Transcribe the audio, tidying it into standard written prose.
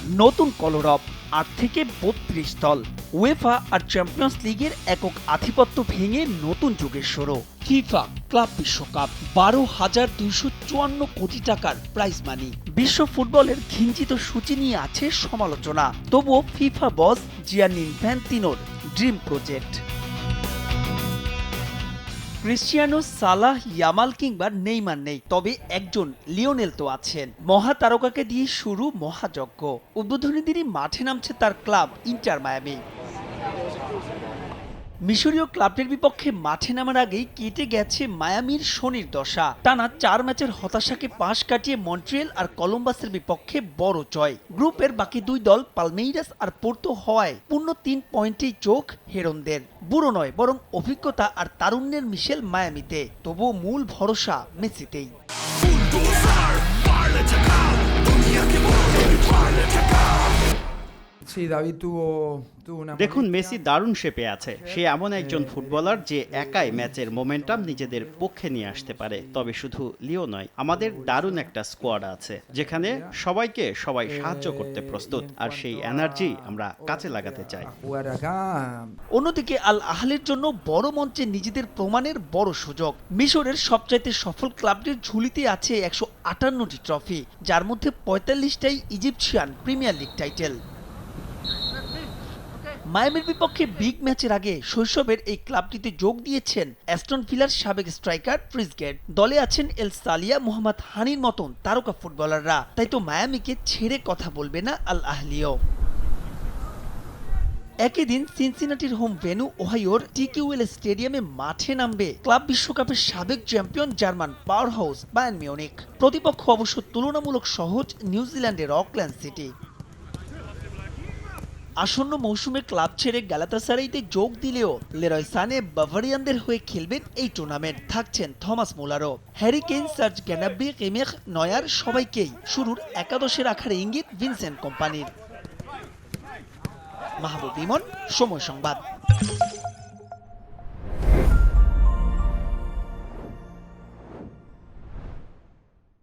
নতুন কলরব ৮ থেকে ৩২ দল, উয়েফা আর চ্যাম্পিয়ন্স লিগের একক আধিপত্য ভেঙে নতুন যুগের শুরু। ফিফা ক্লাব বিশ্বকাপ, ১২,২৫৪ কোটি টাকার প্রাইজ মানি। বিশ্ব ফুটবলের ঘিঞ্জিত সূচি নিয়ে আছে সমালোচনা, তবুও ফিফা বস জিয়ানি ইনফ্যান্তিনোর ড্রিম প্রজেক্ট। ক্রিস্টিয়ানো, সালাহ, ইয়ামাল কিংবা নেইমার নেই, তবে একজন লিওনেল তো আছেন। মহাতারকাকে দিয়ে শুরু মহাযজ্ঞ। উদ্বোধনী দিনই মাঠে নামছে তার ক্লাব ইন্টার মায়ামি। মিশরীয় ক্লাবটির বিপক্ষে মাঠে নামার আগেই কেটে গেছে মায়ামির শনির দশা। টানা ৪ ম্যাচের হতাশাকে পাশ কাটিয়ে মন্ট্রিয়েল আর কলম্বাসের বিপক্ষে বড় জয়। গ্রুপের বাকি দুই দল পালমেইরাস আর পোর্তো হওয়ায় পূর্ণ ৩ পয়েন্টেই চোখ হেরনদের। বুড়ো নয়, বরং অভিজ্ঞতা আর তারুণ্যের মিশেল মায়ামিতে। তবুও মূল ভরসা মেসিতেই। দেখুন, মেসি দারুণ শেপে আছে। সে এমন একজন ফুটবলার যে একাই ম্যাচের মোমেন্টাম নিজেদের পক্ষে নিয়ে আসতে পারে। তবে শুধু লিও নয়, আমাদের দারুণ একটা স্কোয়াড আছে যেখানে সবাই সাহায্য করতে প্রস্তুত, আর সেই এনার্জি আমরা কাজে লাগাতে চাই। অন্যদিকে আল আহলির জন্য বড় মঞ্চে নিজেদের প্রমাণের বড় সুযোগ। মিশরের সবচাইতে সফল ক্লাবটির ঝুলিতে আছে ১৫৮টি ট্রফি, যার মধ্যে ৪৫টাই ইজিপশিয়ান প্রিমিয়ার লিগ টাইটেল। মায়ামির বিপক্ষে বিগ ম্যাচের আগে শৈশবের এই ক্লাবটিতে যোগ দিয়েছেন অ্যাস্টন ভিলার সাবেক স্ট্রাইকার ট্রিজগেট। দলে আছেন এল সালিয়া, মোহাম্মদ হানির মতন তারকা ফুটবলাররা। তাই তো মায়ামিকে ছেড়ে কথা বলবে না আল আহলিও। একই দিন সিনসিনাটির হোম ভেন্যু ওহাইওর টিকিউএল স্টেডিয়ামে মাঠে নামবে ক্লাব বিশ্বকাপের সাবেক champion German power house Bayern Munich. প্রতিপক্ষ অবশ্য তুলনামূলক সহজ নিউজিল্যান্ডের অকল্যান্ড সিটি। আসন্ন মৌসুমে ক্লাব ছেড়ে গ্যালাতাসারাইতে যোগ দিলেও লেরয় সানে বাভারিয়ানদের হয়ে খেলবেন এই টুর্নামেন্ট। থাকছেন থমাস মুলারও, Harry Kane, Serge Gnabry, Kimmich, Neuer, সবাইকেই শুরুর একাদশে রাখার ইঙ্গিত ভিনসেন্ট কোম্পানির। মাহবুব ইমন, সময় সংবাদ।